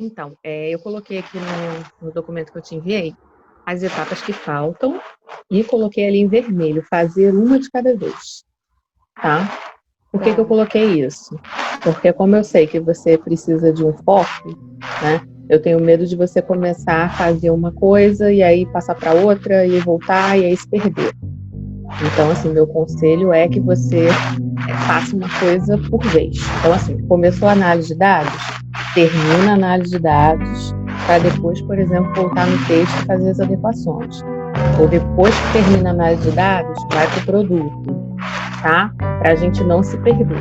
Então, eu coloquei aqui no documento que eu te enviei as etapas que faltam e coloquei ali em vermelho, fazer uma de cada vez, tá? Por que eu coloquei isso? Porque como eu sei que você precisa de um foco, né? Eu tenho medo de você começar a fazer uma coisa e aí passar para outra e voltar e aí se perder. Então, assim, meu conselho é que você faça uma coisa por vez. Então, assim, começou a análise de dados, termina a análise de dados, para depois, por exemplo, voltar no texto e fazer as adequações. Ou depois que termina a análise de dados, vai para o produto, tá? Para a gente não se perder.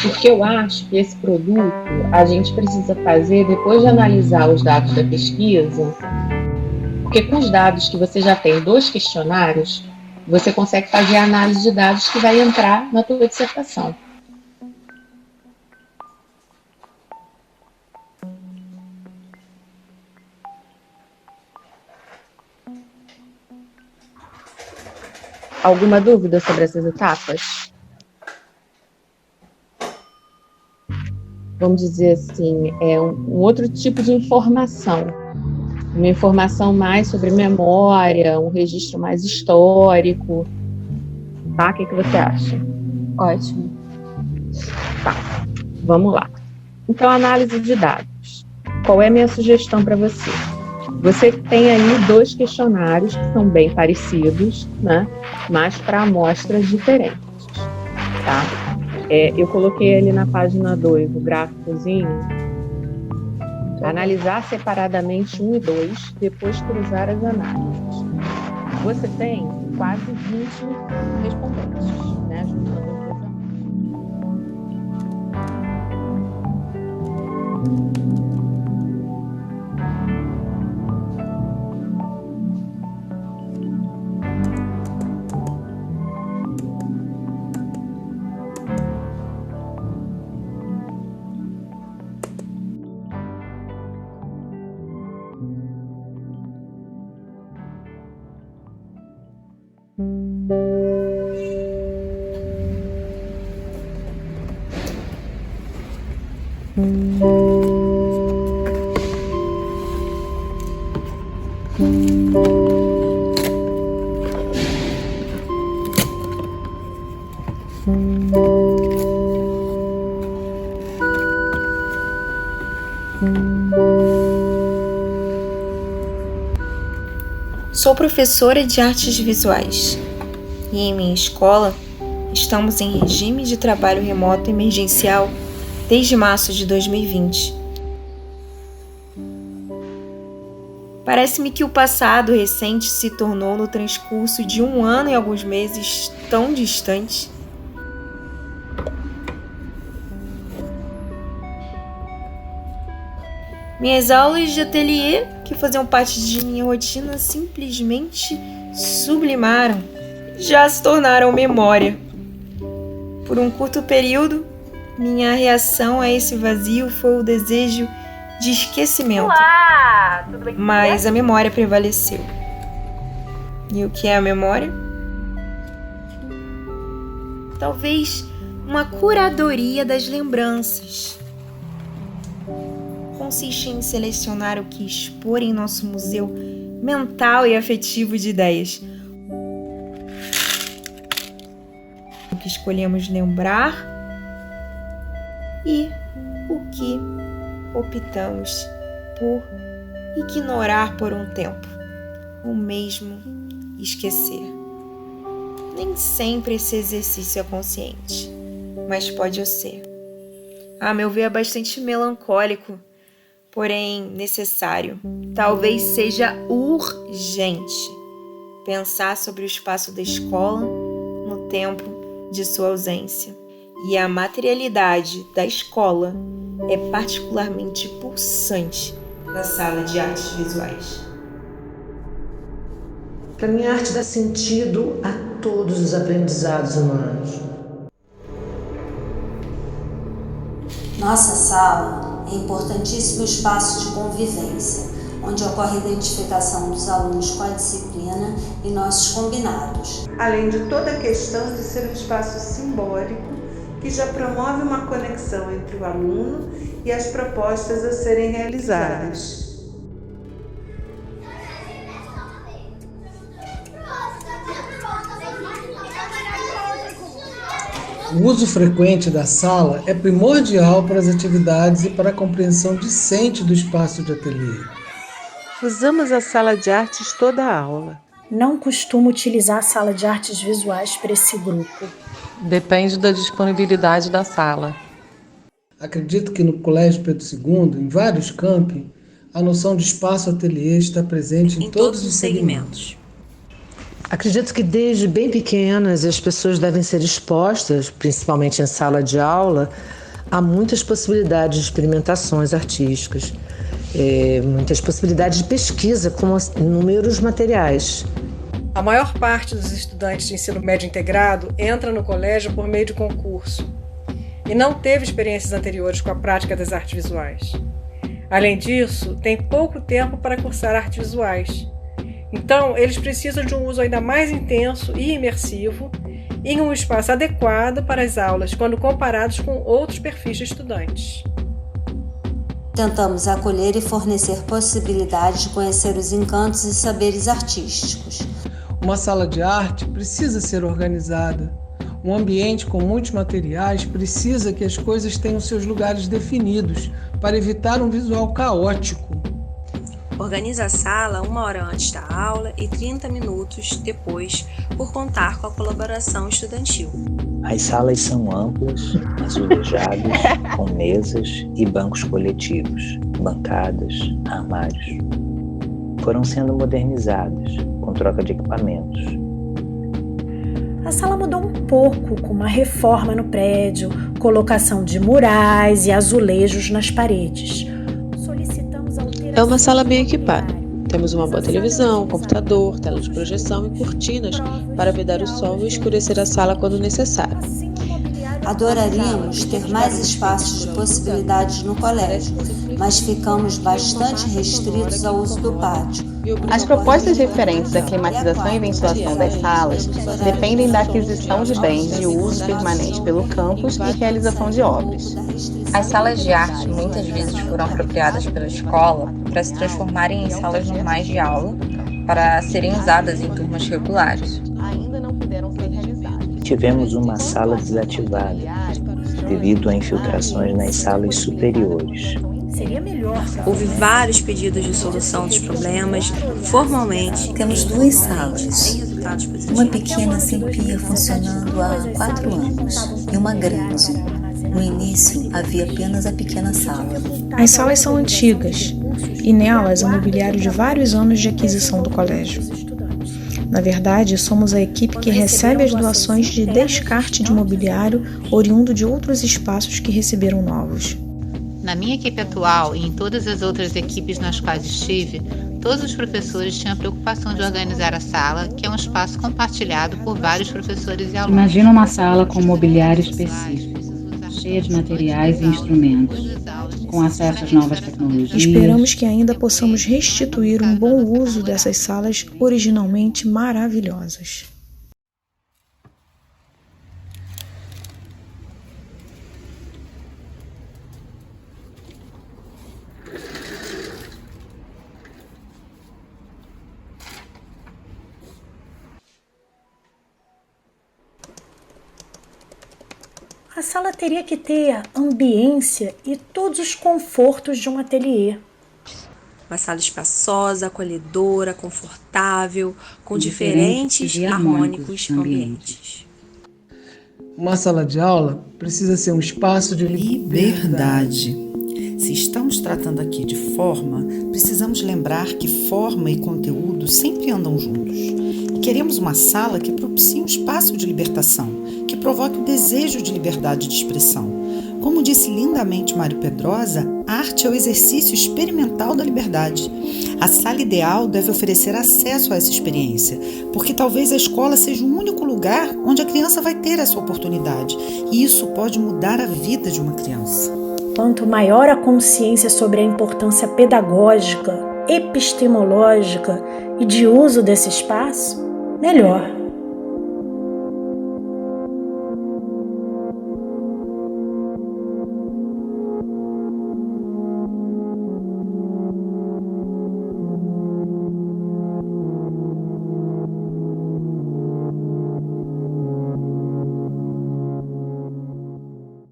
Porque eu acho que esse produto a gente precisa fazer depois de analisar os dados da pesquisa, porque com os dados que você já tem dos questionários, você consegue fazer a análise de dados que vai entrar na tua dissertação. Alguma dúvida sobre essas etapas? Vamos dizer assim, é um outro tipo de informação. Uma informação mais sobre memória, um registro mais histórico. Tá? O que você acha? Ótimo. Tá, vamos lá. Então, análise de dados. Qual é a minha sugestão para você? Você tem aí 2 questionários que são bem parecidos, né? Mas para amostras diferentes, tá? Eu coloquei ali na página 2 o gráficozinho. Analisar separadamente 1 e 2, depois cruzar as análises. Você tem quase 20 respondentes, né? Juntando as 2 análises. Sou professora de artes visuais e em minha escola estamos em regime de trabalho remoto emergencial desde março de 2020. Parece-me que o passado recente se tornou no transcurso de 1 ano e alguns meses tão distante. Minhas aulas de ateliê, que faziam parte de minha rotina, simplesmente sublimaram, já se tornaram memória. Por um curto período, minha reação a esse vazio foi o desejo de esquecimento. Olá, tudo bem? Mas a memória prevaleceu. E o que é a memória? Talvez uma curadoria das lembranças. Consiste em selecionar o que expor em nosso museu mental e afetivo de ideias. O que escolhemos lembrar e o que optamos por ignorar por um tempo, ou mesmo esquecer. Nem sempre esse exercício é consciente, mas pode eu ser. A meu ver, é bastante melancólico, porém necessário. Talvez seja urgente pensar sobre o espaço da escola no tempo de sua ausência. E a materialidade da escola é particularmente pulsante na sala de artes visuais. Para mim, a arte dá sentido a todos os aprendizados humanos. Nossa sala é importantíssimo espaço de convivência, onde ocorre a identificação dos alunos com a disciplina e nossos combinados. Além de toda a questão de ser um espaço simbólico que já promove uma conexão entre o aluno e as propostas a serem realizadas. O uso frequente da sala é primordial para as atividades e para a compreensão discente do espaço de ateliê. Usamos a sala de artes toda a aula. Não costumo utilizar a sala de artes visuais para esse grupo. Depende da disponibilidade da sala. Acredito que no Colégio Pedro II, em vários campi, a noção de espaço ateliê está presente em todos os segmentos. Acredito que desde bem pequenas as pessoas devem ser expostas, principalmente em sala de aula, a muitas possibilidades de experimentações artísticas, muitas possibilidades de pesquisa com inúmeros materiais. A maior parte dos estudantes de ensino médio integrado entra no colégio por meio de concurso e não teve experiências anteriores com a prática das artes visuais. Além disso, tem pouco tempo para cursar artes visuais. Então, eles precisam de um uso ainda mais intenso e imersivo em um espaço adequado para as aulas quando comparados com outros perfis de estudantes. Tentamos acolher e fornecer possibilidades de conhecer os encantos e saberes artísticos. Uma sala de arte precisa ser organizada. Um ambiente com muitos materiais precisa que as coisas tenham seus lugares definidos para evitar um visual caótico. Organiza a sala 1 hora antes da aula e 30 minutos depois, por contar com a colaboração estudantil. As salas são amplas, azulejadas, com mesas e bancos coletivos, bancadas, armários. Foram sendo modernizadas, com troca de equipamentos. A sala mudou um pouco, com uma reforma no prédio, colocação de murais e azulejos nas paredes. Solicitamos alterações. É uma sala bem equipada. Temos uma boa televisão, computador, tela de projeção e cortinas para vedar o sol e escurecer a sala quando necessário. Adoraríamos ter mais espaços de possibilidades no colégio, mas ficamos bastante restritos ao uso do pátio. As propostas referentes à climatização e ventilação das salas dependem da aquisição de bens de uso permanente pelo campus e realização de obras. As salas de arte muitas vezes foram apropriadas pela escola para se transformarem em salas normais de aula, para serem usadas em turmas regulares. Ainda não puderam ser realizadas. Tivemos uma sala desativada, devido a infiltrações nas salas superiores. Seria melhor. Houve vários pedidos de solução dos problemas. Formalmente, temos 2 salas. Uma pequena sem pia funcionando há 4 anos e uma grande. No início, havia apenas a pequena sala. As salas são antigas e nelas o mobiliário de vários anos de aquisição do colégio. Na verdade, somos a equipe que recebe as doações de descarte de mobiliário oriundo de outros espaços que receberam novos. Na minha equipe atual e em todas as outras equipes nas quais estive, todos os professores tinham a preocupação de organizar a sala, que é um espaço compartilhado por vários professores e alunos. Imagina uma sala com mobiliário específico, cheia de materiais e instrumentos, com acesso às novas tecnologias. Esperamos que ainda possamos restituir um bom uso dessas salas originalmente maravilhosas. A sala teria que ter a ambiência e todos os confortos de um ateliê. Uma sala espaçosa, acolhedora, confortável, com diferentes e harmônicos ambientes. Uma sala de aula precisa ser um espaço de liberdade. Se estamos tratando aqui de forma, precisamos lembrar que forma e conteúdo sempre andam juntos. E queremos uma sala que propicie um espaço de libertação, que provoque o desejo de liberdade de expressão. Como disse lindamente Mário Pedrosa, a arte é o exercício experimental da liberdade. A sala ideal deve oferecer acesso a essa experiência, porque talvez a escola seja o único lugar onde a criança vai ter essa oportunidade, e isso pode mudar a vida de uma criança. Quanto maior a consciência sobre a importância pedagógica, epistemológica e de uso desse espaço, melhor.